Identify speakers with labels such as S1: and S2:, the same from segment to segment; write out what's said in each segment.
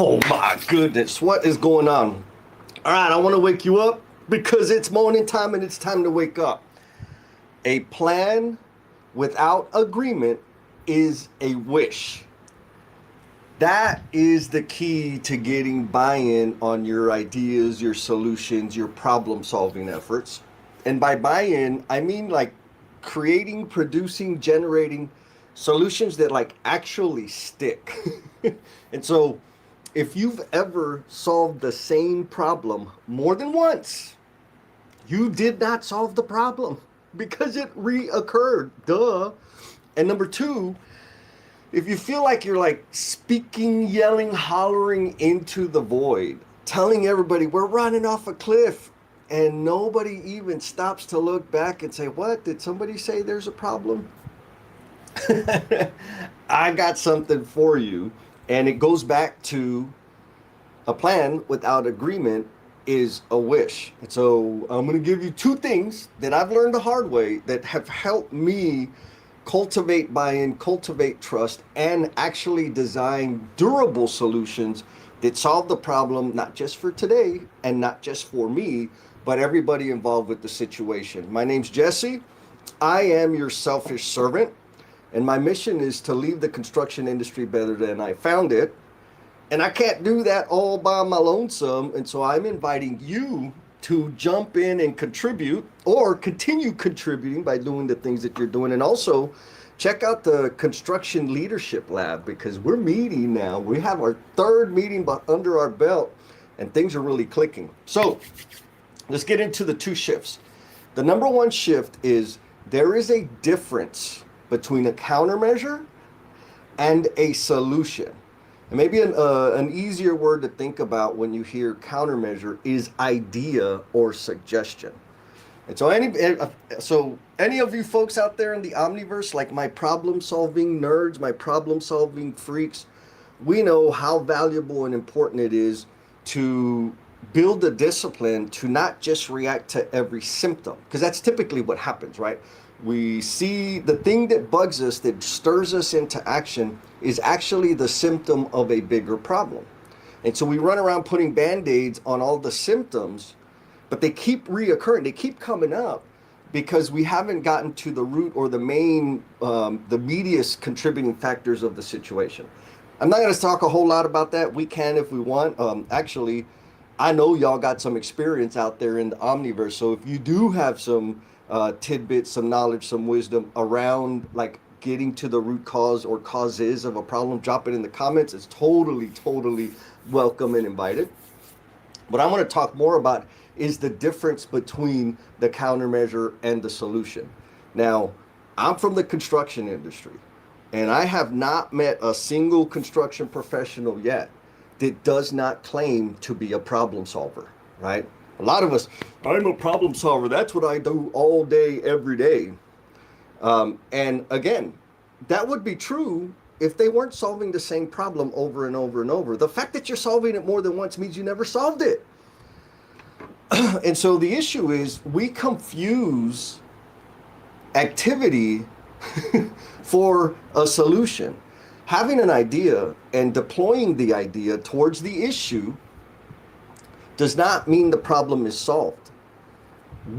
S1: Oh my goodness, what is going on? All right, I want to wake you up because it's morning time and it's time to wake up. A plan without agreement is a wish. That is the key to getting buy-in on your ideas, your solutions, your problem-solving efforts. And by buy-in, I mean like creating, producing, generating solutions that like actually stick. And so if you've ever solved the same problem more than once, you did not solve the problem because it reoccurred. Duh. And number two, if you feel like you're like speaking, yelling, hollering into the void, telling everybody we're running off a cliff, and nobody even stops to look back and say, what? Did somebody say there's a problem? I got something for you. And it goes back to a plan without agreement is a wish. And so I'm going to give you two things that I've learned the hard way that have helped me cultivate buy-in, cultivate trust, and actually design durable solutions that solve the problem, not just for today and not just for me, but everybody involved with the situation. My name's Jesse. I am your selfish servant, and my mission is to leave the construction industry better than I found it. And I can't do that all by my lonesome. And so I'm inviting you to jump in and contribute or continue contributing by doing the things that you're doing. And also check out the Construction Leadership Lab because we're meeting now. We have our third meeting under our belt and things are really clicking. So let's get into the two shifts. The number one shift is there is a difference between a countermeasure and a solution. And maybe an easier word to think about when you hear countermeasure is idea or suggestion. And so any of you folks out there in the Omniverse, like my problem-solving nerds, my problem-solving freaks, we know how valuable and important it is to build a discipline to not just react to every symptom, because that's typically what happens, right? We see the thing that bugs us, that stirs us into action, is actually the symptom of a bigger problem. And so we run around putting Band-Aids on all the symptoms, but they keep reoccurring, they keep coming up because we haven't gotten to the root or the main, the meatiest contributing factors of the situation. I'm not going to talk a whole lot about that. We can if we want. Actually, I know y'all got some experience out there in the Omniverse. So if you do have some tidbits, some knowledge, some wisdom around like getting to the root cause or causes of a problem, drop it in the comments. It's totally welcome and invited. What I want to talk more about is the difference between the countermeasure and the solution. Now, I'm from the construction industry, and I have not met a single construction professional yet that does not claim to be a problem solver, right? A lot of us, I'm a problem solver. That's what I do all day, every day. And again, that would be true if they weren't solving the same problem over and over and over. The fact that you're solving it more than once means you never solved it. And so the issue is we confuse activity for a solution. Having an idea and deploying the idea towards the issue does not mean the problem is solved.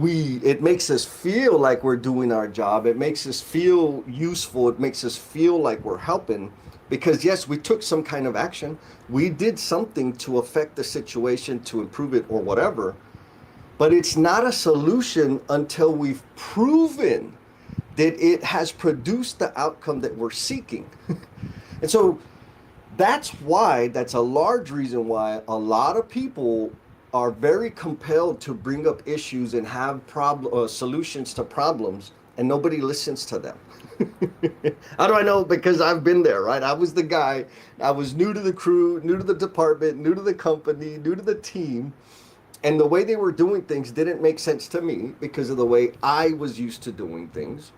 S1: It makes us feel like we're doing our job. It makes us feel useful. It makes us feel like we're helping because yes, we took some kind of action. We did something to affect the situation, to improve it or whatever, but it's not a solution until we've proven that it has produced the outcome that we're seeking. And so that's a large reason why a lot of people are very compelled to bring up issues and have solutions to problems, and nobody listens to them. How do I know? Because I've been there, right? I was the guy, I was new to the crew, new to the department, new to the company, new to the team, and the way they were doing things didn't make sense to me because of the way I was used to doing things.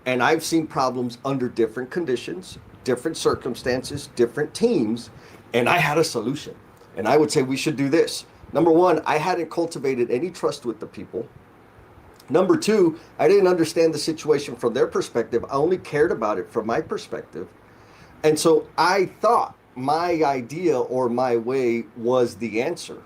S1: And I've seen problems under different conditions, different circumstances, different teams, and I had a solution. And I would say we should do this. Number one, I hadn't cultivated any trust with the people. Number two, I didn't understand the situation from their perspective. I only cared about it from my perspective. And so I thought my idea or my way was the answer.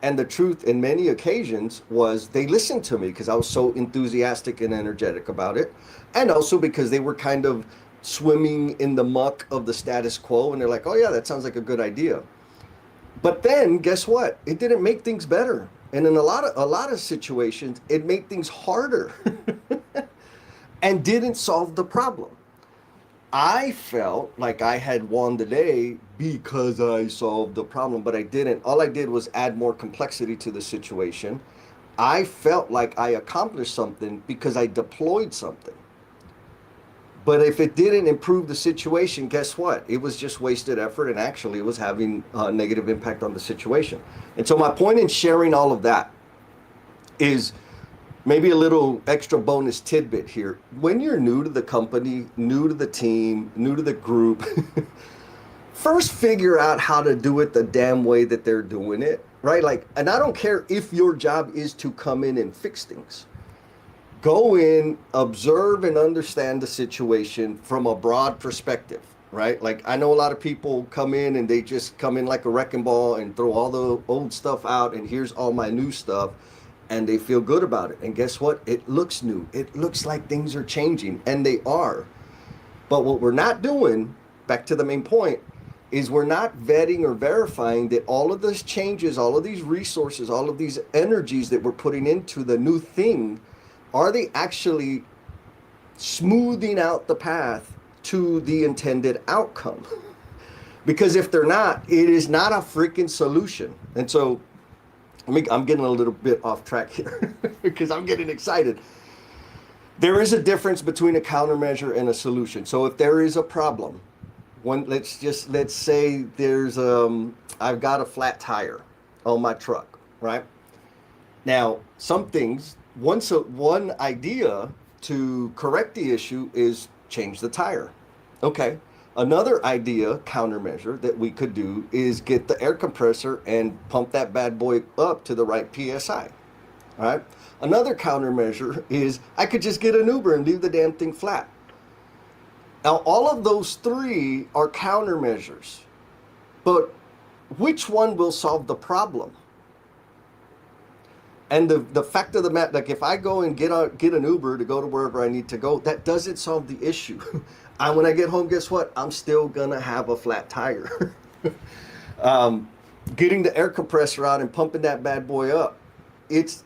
S1: And the truth in many occasions was they listened to me because I was so enthusiastic and energetic about it. And also because they were kind of swimming in the muck of the status quo and they're like, oh yeah, that sounds like a good idea. But then guess what? It didn't make things better. And in a lot of situations, it made things harder and didn't solve the problem. I felt like I had won the day because I solved the problem, but I didn't. All I did was add more complexity to the situation. I felt like I accomplished something because I deployed something. But if it didn't improve the situation, guess what? It was just wasted effort and actually it was having a negative impact on the situation. And so my point in sharing all of that is maybe a little extra bonus tidbit here. When you're new to the company, new to the team, new to the group, first figure out how to do it the damn way that they're doing it, right? Like, and I don't care if your job is to come in and fix things. Go in, observe and understand the situation from a broad perspective, right? Like I know a lot of people come in and they just come in like a wrecking ball and throw all the old stuff out and here's all my new stuff and they feel good about it. And guess what? It looks new. It looks like things are changing and they are. But what we're not doing, back to the main point, is we're not vetting or verifying that all of these changes, all of these resources, all of these energies that we're putting into the new thing, are they actually smoothing out the path to the intended outcome? Because if they're not, it is not a freaking solution. And so I'm getting a little bit off track here because I'm getting excited. There is a difference between a countermeasure and a solution. So if there is a problem, let's say there's I've got a flat tire on my truck, right? Now, some things, one idea to correct the issue is change the tire. Okay. Another idea, countermeasure that we could do is get the air compressor and pump that bad boy up to the right PSI. All right. Another countermeasure is I could just get an Uber and leave the damn thing flat. Now, all of those three are countermeasures, but which one will solve the problem? And the fact of the matter, like if I go and get an Uber to go to wherever I need to go, that doesn't solve the issue. And when I get home, guess what? I'm still gonna have a flat tire. Getting the air compressor out and pumping that bad boy up, it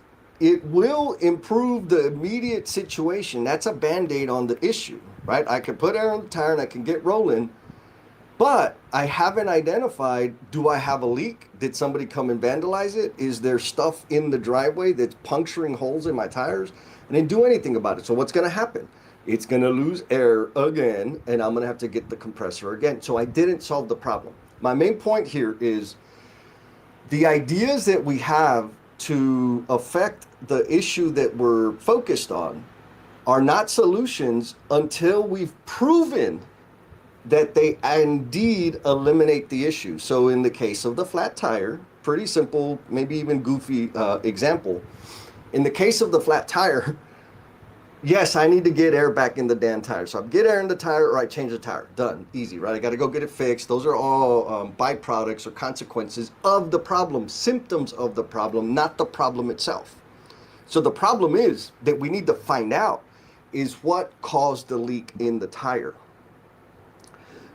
S1: will improve the immediate situation. That's a band-aid on the issue, right? I can put air on the tire and I can get rolling. But I haven't identified, do I have a leak? Did somebody come and vandalize it? Is there stuff in the driveway that's puncturing holes in my tires? I didn't do anything about it. So what's going to happen? It's going to lose air again, and I'm going to have to get the compressor again. So I didn't solve the problem. My main point here is the ideas that we have to affect the issue that we're focused on are not solutions until we've proven that they indeed eliminate the issue. So in the case of the flat tire, pretty simple, maybe even goofy example. In the case of the flat tire, yes, I need to get air back in the damn tire. So I get air in the tire or I change the tire. Done, easy, right? I gotta go get it fixed. Those are all byproducts or consequences of the problem, symptoms of the problem, not the problem itself. So the problem is that we need to find out is what caused the leak in the tire.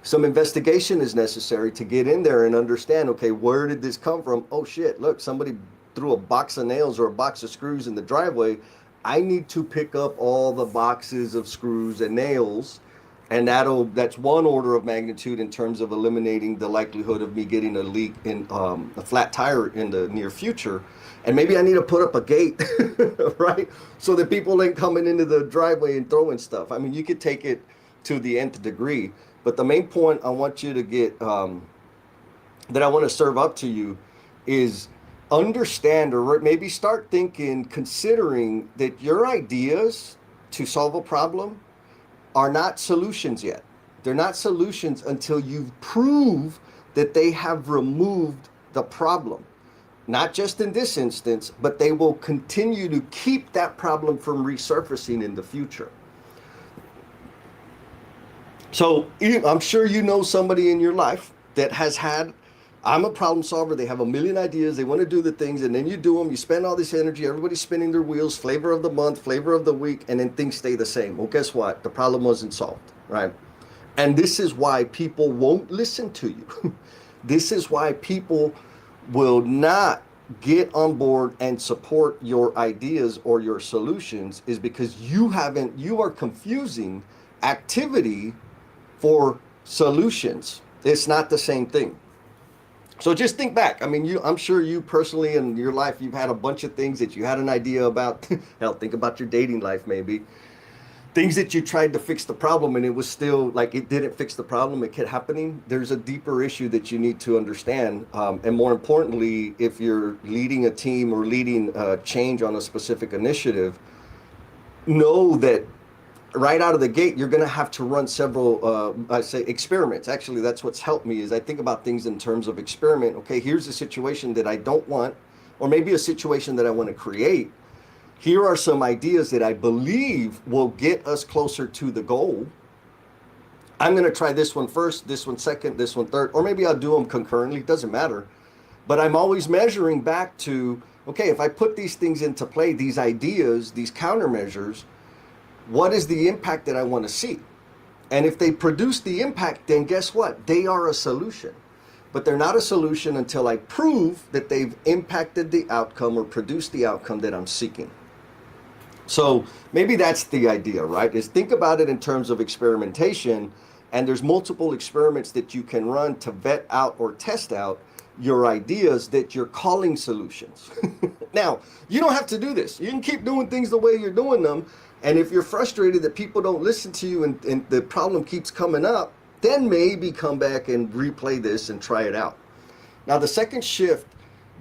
S1: Some investigation is necessary to get in there and understand, okay, where did this come from? Oh shit, look, somebody threw a box of nails or a box of screws in the driveway. I need to pick up all the boxes of screws and nails, and that's one order of magnitude in terms of eliminating the likelihood of me getting a leak in a flat tire in the near future. And maybe I need to put up a gate, right? So that people ain't coming into the driveway and throwing stuff. I mean, you could take it to the nth degree. But the main point I want you to get, that I want to serve up to you is understand or maybe start thinking, considering that your ideas to solve a problem are not solutions yet. They're not solutions until you prove that they have removed the problem. Not just in this instance, but they will continue to keep that problem from resurfacing in the future. So I'm sure you know somebody in your life that has had, I'm a problem solver. They have a million ideas. They want to do the things, and then you do them. You spend all this energy. Everybody's spinning their wheels. Flavor of the month, flavor of the week, and then things stay the same. Well, guess what? The problem wasn't solved, right? And this is why people won't listen to you. This is why people will not get on board and support your ideas or your solutions, is because you are confusing activity for solutions. It's not the same thing. So just think back. I mean, I'm sure you personally in your life, you've had a bunch of things that you had an idea about. Hell, think about your dating life, maybe. Things that you tried to fix the problem and it was still like it didn't fix the problem. It kept happening. There's a deeper issue that you need to understand. And more importantly, if you're leading a team or leading change on a specific initiative, know that right out of the gate, you're going to have to run several, I say experiments. Actually, that's what's helped me is I think about things in terms of experiment. Okay, here's a situation that I don't want, or maybe a situation that I want to create. Here are some ideas that I believe will get us closer to the goal. I'm going to try this one first, this one second, this one third, or maybe I'll do them concurrently. It doesn't matter. But I'm always measuring back to, okay, if I put these things into play, these ideas, these countermeasures, what is the impact that I want to see? And if they produce the impact, then guess what? They are a solution. But they're not a solution until I prove that they've impacted the outcome or produced the outcome that I'm seeking. So maybe that's the idea, right? Is think about it in terms of experimentation, and there's multiple experiments that you can run to vet out or test out your ideas that you're calling solutions. Now, you don't have to do this. You can keep doing things the way you're doing them. And if you're frustrated that people don't listen to you and the problem keeps coming up, then maybe come back and replay this and try it out. Now, the second shift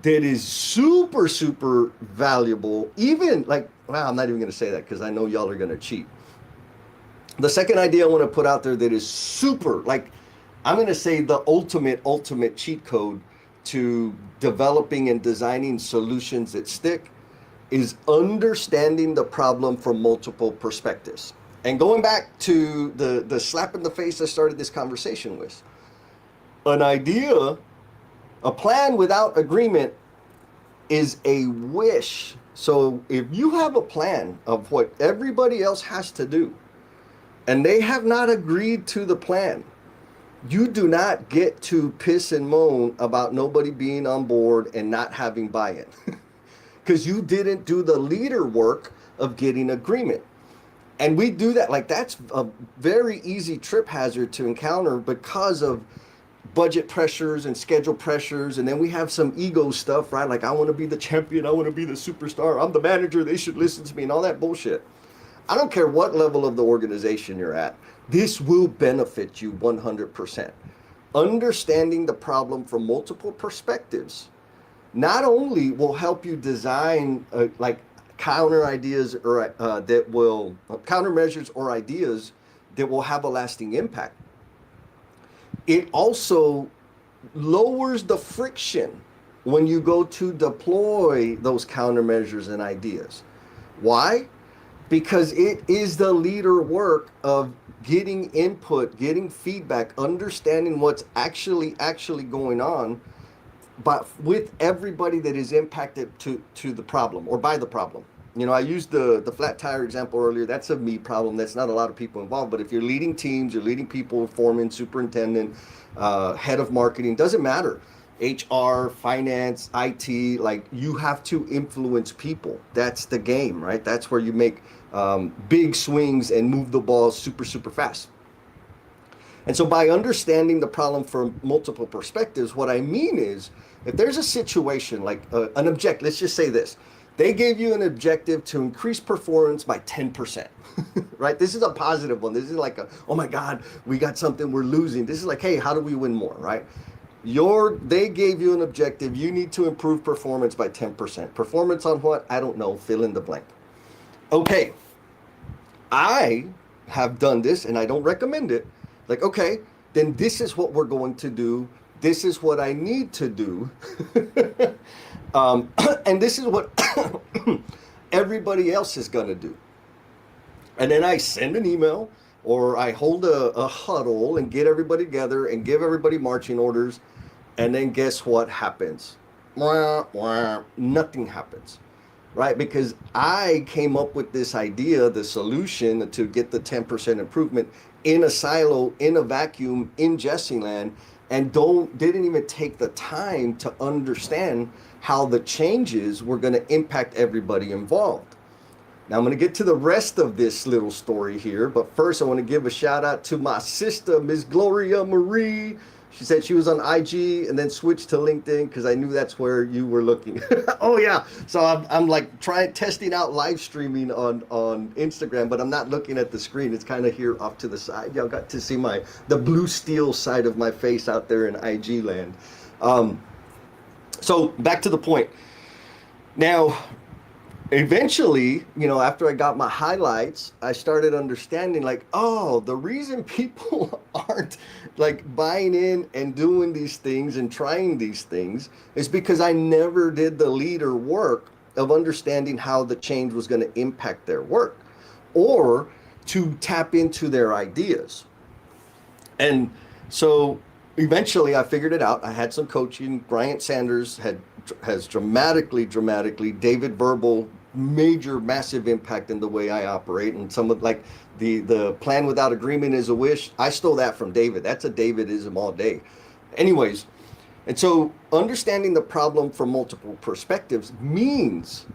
S1: that is super, super valuable, even like, well, I'm not even going to say that because I know y'all are going to cheat. The second idea I want to put out there that is super, like, I'm going to say the ultimate cheat code to developing and designing solutions that stick is understanding the problem from multiple perspectives. And going back to the slap in the face I started this conversation with, an idea, a plan without agreement is a wish. So if you have a plan of what everybody else has to do and they have not agreed to the plan, you do not get to piss and moan about nobody being on board and not having buy-in. Because you didn't do the leader work of getting agreement. And we do that, like that's a very easy trip hazard to encounter because of budget pressures and schedule pressures. And then we have some ego stuff, right? Like I want to be the champion, I want to be the superstar, I'm the manager, they should listen to me and all that bullshit. I don't care what level of the organization you're at, this will benefit you 100%. Understanding the problem from multiple perspectives not only will help you design like counter ideas or that will countermeasures or ideas that will have a lasting impact. It also lowers the friction when you go to deploy those countermeasures and ideas. Why? Because it is the leader work of getting input, getting feedback, understanding what's actually going on, but with everybody that is impacted to the problem or by the problem. You know, I used the flat tire example earlier. That's a me problem. That's not a lot of people involved. But if you're leading teams, you're leading people, foreman, superintendent, head of marketing, doesn't matter. HR, finance, IT, like you have to influence people. That's the game, right? That's where you make big swings and move the ball super, super fast. And so by understanding the problem from multiple perspectives, what I mean is if there's a situation like an objective, let's just say this, they gave you an objective to increase performance by 10%, right? This is a positive one. This is like oh my God, we got something, we're losing. This is like, hey, how do we win more, right? They gave you an objective. You need to improve performance by 10%. Performance on what? I don't know, fill in the blank. Okay, I have done this and I don't recommend it. Like, okay, then this is what we're going to do. This is what I need to do. And this is what everybody else is going to do. And then I send an email or I hold a huddle and get everybody together and give everybody marching orders. And then guess what happens? Wah, wah, nothing happens, right? Because I came up with this idea, the solution to get the 10% improvement in a silo, in a vacuum, in Jesse land, and didn't even take the time to understand how the changes were going to impact everybody involved. Now I'm going to get to the rest of this little story here, but first I want to give a shout out to my sister, Miss Gloria Marie. She said she was on IG and then switched to LinkedIn because I knew that's where you were looking. Oh yeah, so I'm like testing out live streaming on Instagram, but I'm not looking at the screen. It's kind of here off to the side. Y'all got to see the blue steel side of my face out there in IG land. So back to the point. Now, eventually, after I got my highlights, I started understanding like, oh, the reason people aren't like buying in and doing these things and trying these things is because I never did the leader work of understanding how the change was going to impact their work or to tap into their ideas. And so eventually I figured it out. I had some coaching. Bryant Sanders has dramatically, David Verbal, major, massive impact in the way I operate. And some of like the plan without agreement is a wish. I stole that from David. That's a Davidism all day. Anyways, and so understanding the problem from multiple perspectives means,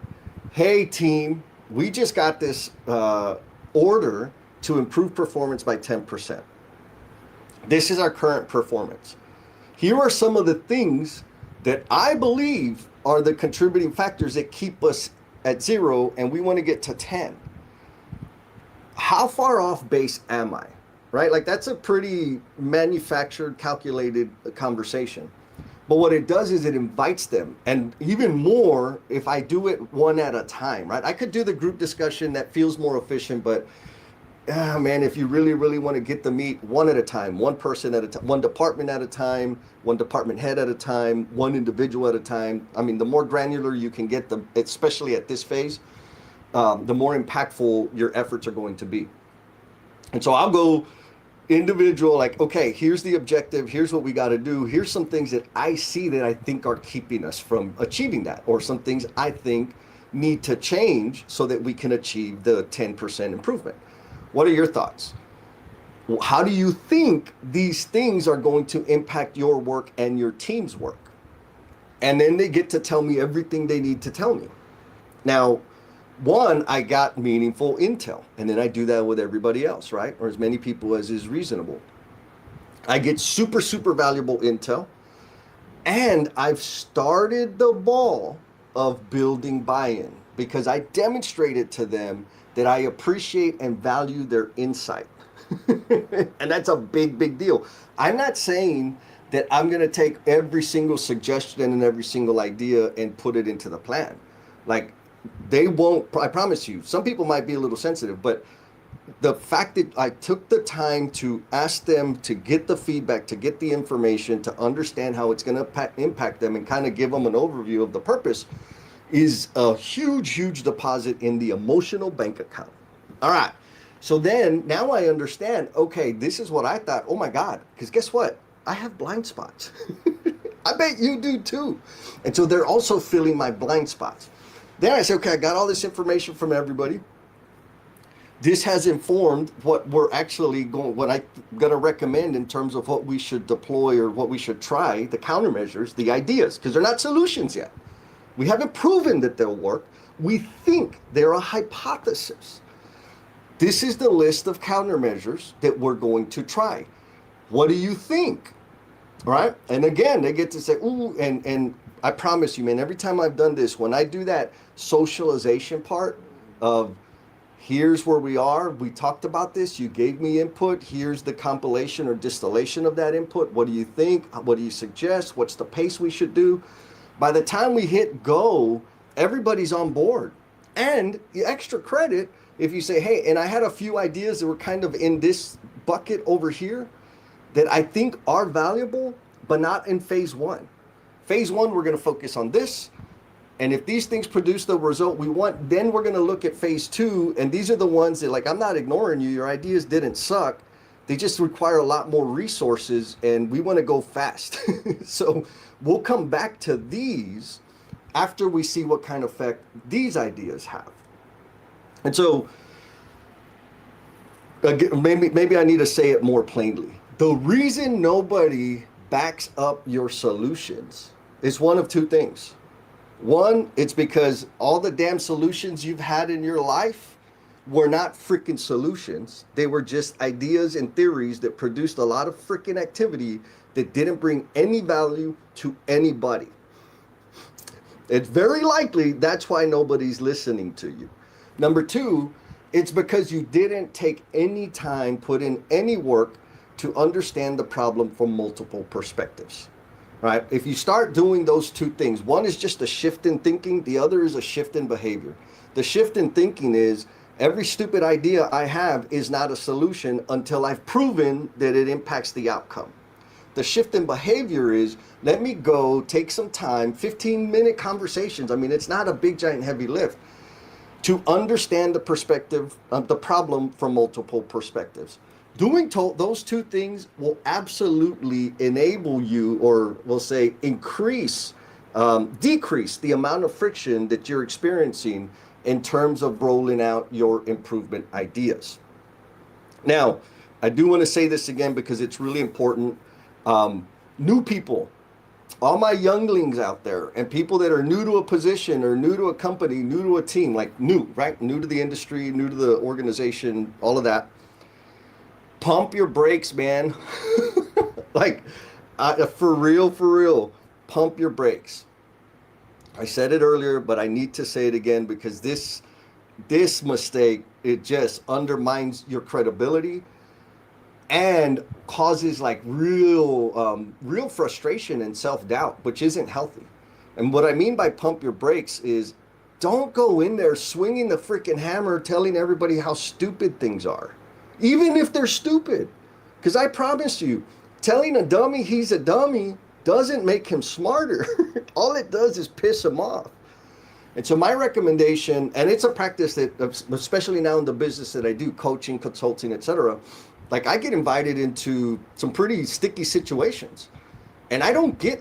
S1: hey team, we just got this order to improve performance by 10%. This is our current performance. Here are some of the things that I believe are the contributing factors that keep us at 0 and we want to get to 10. How far off base am I? Right? Like that's a pretty manufactured, calculated conversation. But what it does is it invites them, and even more if I do it one at a time, right? I could do the group discussion that feels more efficient, but man, if you really want to get the meat one at a time, one person at a time, one department at a time, one department head at a time, one individual at a time. I mean, the more granular you can get, especially at this phase, the more impactful your efforts are going to be. And so I'll go individual, like, okay, here's the objective, here's what we got to do, here's some things that I see that I think are keeping us from achieving that, or some things I think need to change so that we can achieve the 10% improvement. What are your thoughts? How do you think these things are going to impact your work and your team's work? And then they get to tell me everything they need to tell me. Now, one, I got meaningful intel, and then I do that with everybody else, right? Or as many people as is reasonable. I get super valuable intel, and I've started the ball of building buy-in because I demonstrated to them that I appreciate and value their insight. And that's a big deal. I'm not saying that I'm going to take every single suggestion and every single idea and put it into the plan. Like, they won't, I promise you. Some people might be a little sensitive, but the fact that I took the time to ask them to get the feedback, to get the information, to understand how it's going to impact them and kind of give them an overview of the purpose is a huge deposit in the emotional bank account. All right. So then now I understand, okay, this is what I thought. Oh my God. Because guess what? I have blind spots. I bet you do too. And so they're also filling my blind spots. Then I say, okay, I got all this information from everybody. This has informed what we're actually what I'm going to recommend in terms of what we should deploy or what we should try, the countermeasures, the ideas, because they're not solutions yet. We haven't proven that they'll work. We think they're a hypothesis. This is the list of countermeasures that we're going to try. What do you think? Right? And again, they get to say, ooh, and I promise you, man, every time I've done this, when I do that socialization part of here's where we are, we talked about this, you gave me input, here's the compilation or distillation of that input. What do you think? What do you suggest? What's the pace we should do? By the time we hit go, everybody's on board. And the extra credit, if you say, hey, and I had a few ideas that were kind of in this bucket over here that I think are valuable, but not in phase one. Phase one, we're going to focus on this. And if these things produce the result we want, then we're going to look at phase two. And these are the ones that, like, I'm not ignoring you. Your ideas didn't suck. They just require a lot more resources, and we want to go fast. So we'll come back to these after we see what kind of effect these ideas have. And so maybe I need to say it more plainly. The reason nobody backs up your solutions is one of two things. One, it's because all the damn solutions you've had in your life were not freaking solutions. They were just ideas and theories that produced a lot of freaking activity that didn't bring any value to anybody. It's very likely that's why nobody's listening to you. Number two, it's because you didn't take any time, put in any work to understand the problem from multiple perspectives. Right? If you start doing those two things, one is just a shift in thinking, the other is a shift in behavior. The shift in thinking is every stupid idea I have is not a solution until I've proven that it impacts the outcome. The shift in behavior is, let me go take some time, 15-minute conversations. I mean, it's not a big, giant, heavy lift, to understand the perspective of the problem from multiple perspectives. Doing those two things will absolutely enable you, or we'll say decrease the amount of friction that you're experiencing in terms of rolling out your improvement ideas. Now, I do want to say this again because it's really important. New people, all my younglings out there, and people that are new to a position or new to a company, new to a team, like new, right? New to the industry, new to the organization, all of that. Pump your brakes, man. Like, for real, pump your brakes. I said it earlier, but I need to say it again because this mistake, it just undermines your credibility and causes like real frustration and self-doubt, which isn't healthy. And what I mean by pump your brakes is don't go in there swinging the freaking hammer, telling everybody how stupid things are. Even if they're stupid. Because I promise you, telling a dummy he's a dummy doesn't make him smarter. All it does is piss him off. And so my recommendation, and it's a practice that, especially now in the business that I do, coaching, consulting, etc., like I get invited into some pretty sticky situations. And I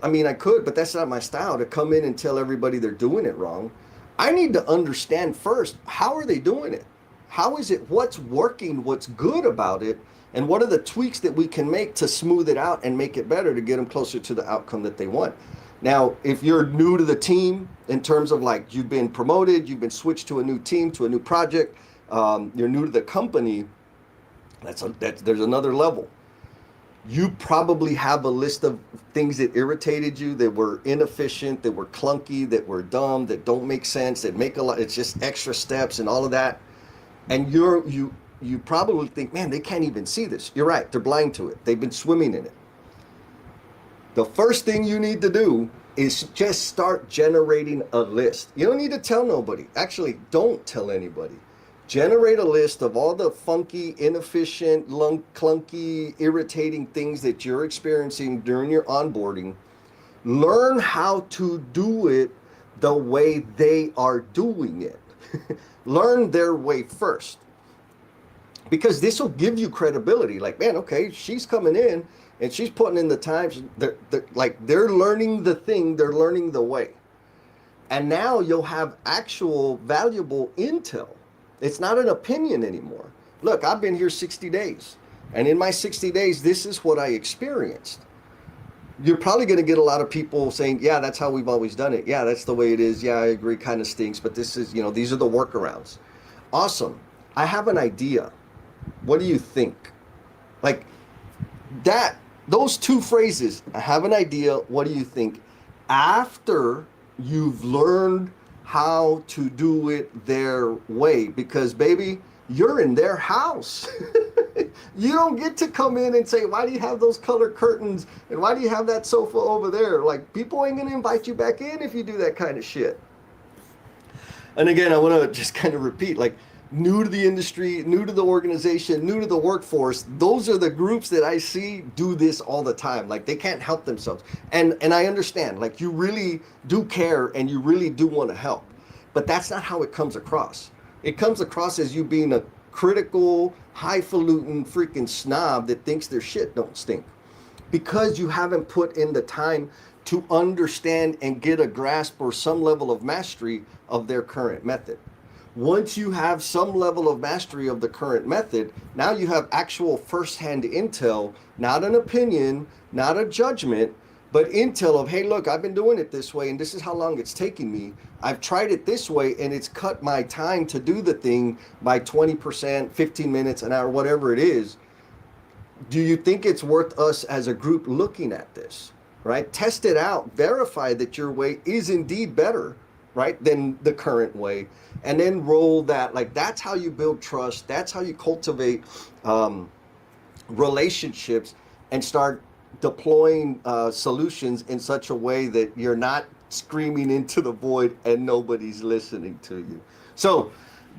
S1: mean, I could, but that's not my style, to come in and tell everybody they're doing it wrong. I need to understand first, how are they doing it? How is it, what's working, what's good about it, and what are the tweaks that we can make to smooth it out and make it better to get them closer to the outcome that they want. Now, if you're new to the team, in terms of like you've been promoted, you've been switched to a new team, to a new project, you're new to the company, there's another level. You probably have a list of things that irritated you, that were inefficient, that were clunky, that were dumb, that don't make sense, that make a lot, it's just extra steps and all of that. And you probably think, man, they can't even see this. You're right, they're blind to it. They've been swimming in it. The first thing you need to do is just start generating a list. You don't need to tell nobody. Actually, don't tell anybody. Generate a list of all the funky, inefficient, clunky, irritating things that you're experiencing during your onboarding. Learn how to do it the way they are doing it. Learn their way first. Because this will give you credibility. Like, man, okay, she's coming in and she's putting in the time. They're learning the thing, they're learning the way. And now you'll have actual valuable intel. It's not an opinion anymore. Look, I've been here 60 days. And in my 60 days, this is what I experienced. You're probably going to get a lot of people saying, yeah, that's how we've always done it. Yeah, that's the way it is. Yeah, I agree, kind of stinks. But this is, these are the workarounds. Awesome. I have an idea. What do you think? Like that, those two phrases, I have an idea. What do you think? After you've learned how to do it their way, because baby, you're in their house. You don't get to come in and say, why do you have those color curtains? And why do you have that sofa over there? Like, people ain't going to invite you back in if you do that kind of shit. And again, I want to just kind of repeat, like, new to the industry, new to the organization, new to the workforce, those are the groups that I see do this all the time. Like they can't help themselves. And I understand, like you really do care and you really do want to help. But that's not how it comes across. It comes across as you being a critical, highfalutin freaking snob that thinks their shit don't stink. Because you haven't put in the time to understand and get a grasp or some level of mastery of their current method. Once you have some level of mastery of the current method, now you have actual firsthand intel, not an opinion, not a judgment, but intel of, hey, look, I've been doing it this way and this is how long it's taking me. I've tried it this way and it's cut my time to do the thing by 20%, 15 minutes, an hour, whatever it is. Do you think it's worth us as a group looking at this, right? Test it out, verify that your way is indeed better, right, than the current way, and then roll that. Like that's how you build trust. That's how you cultivate relationships and start deploying solutions in such a way that you're not screaming into the void and nobody's listening to you. So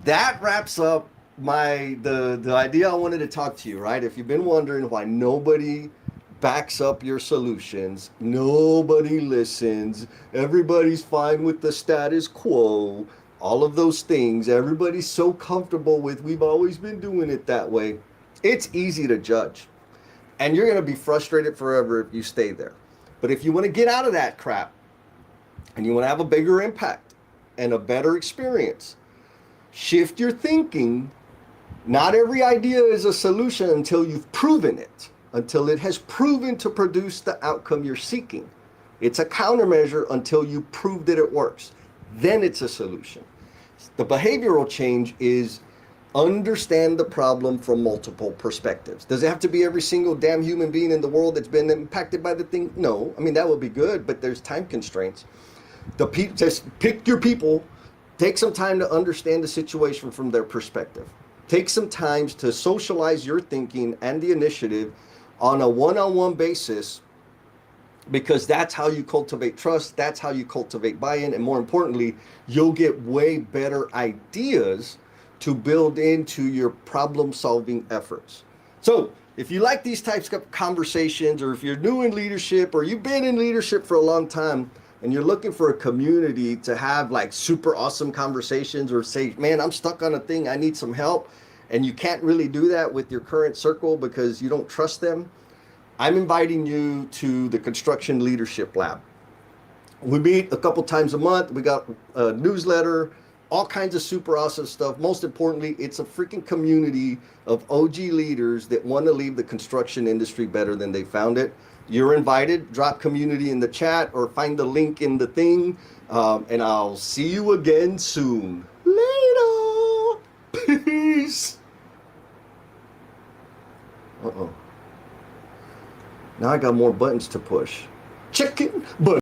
S1: that wraps up the idea I wanted to talk to you, right? If you've been wondering why nobody backs up your solutions, nobody listens, everybody's fine with the status quo, all of those things, everybody's so comfortable with we've always been doing it that way, it's easy to judge. And you're going to be frustrated forever if you stay there. But if you want to get out of that crap and you want to have a bigger impact and a better experience, shift your thinking. Not every idea is a solution until you've proven it, until it has proven to produce the outcome you're seeking. It's a countermeasure until you prove that it works. Then it's a solution. The behavioral change is understand the problem from multiple perspectives. Does it have to be every single damn human being in the world that's been impacted by the thing? No. I mean, that would be good, but there's time constraints. Just pick your people, take some time to understand the situation from their perspective. Take some time to socialize your thinking and the initiative on a one-on-one basis, because that's how you cultivate trust, that's how you cultivate buy-in, and more importantly, you'll get way better ideas to build into your problem-solving efforts. So if you like these types of conversations, or if you're new in leadership, or you've been in leadership for a long time, and you're looking for a community to have like super awesome conversations, or say, man, I'm stuck on a thing, I need some help, and you can't really do that with your current circle because you don't trust them, I'm inviting you to the Construction Leadership Lab. We meet a couple times a month. We got a newsletter, all kinds of super awesome stuff. Most importantly, it's a freaking community of OG leaders that want to leave the construction industry better than they found it. You're invited. Drop community in the chat or find the link in the thing. And I'll see you again soon. Later. Peace. Uh-oh. Now I got more buttons to push. Chicken butt.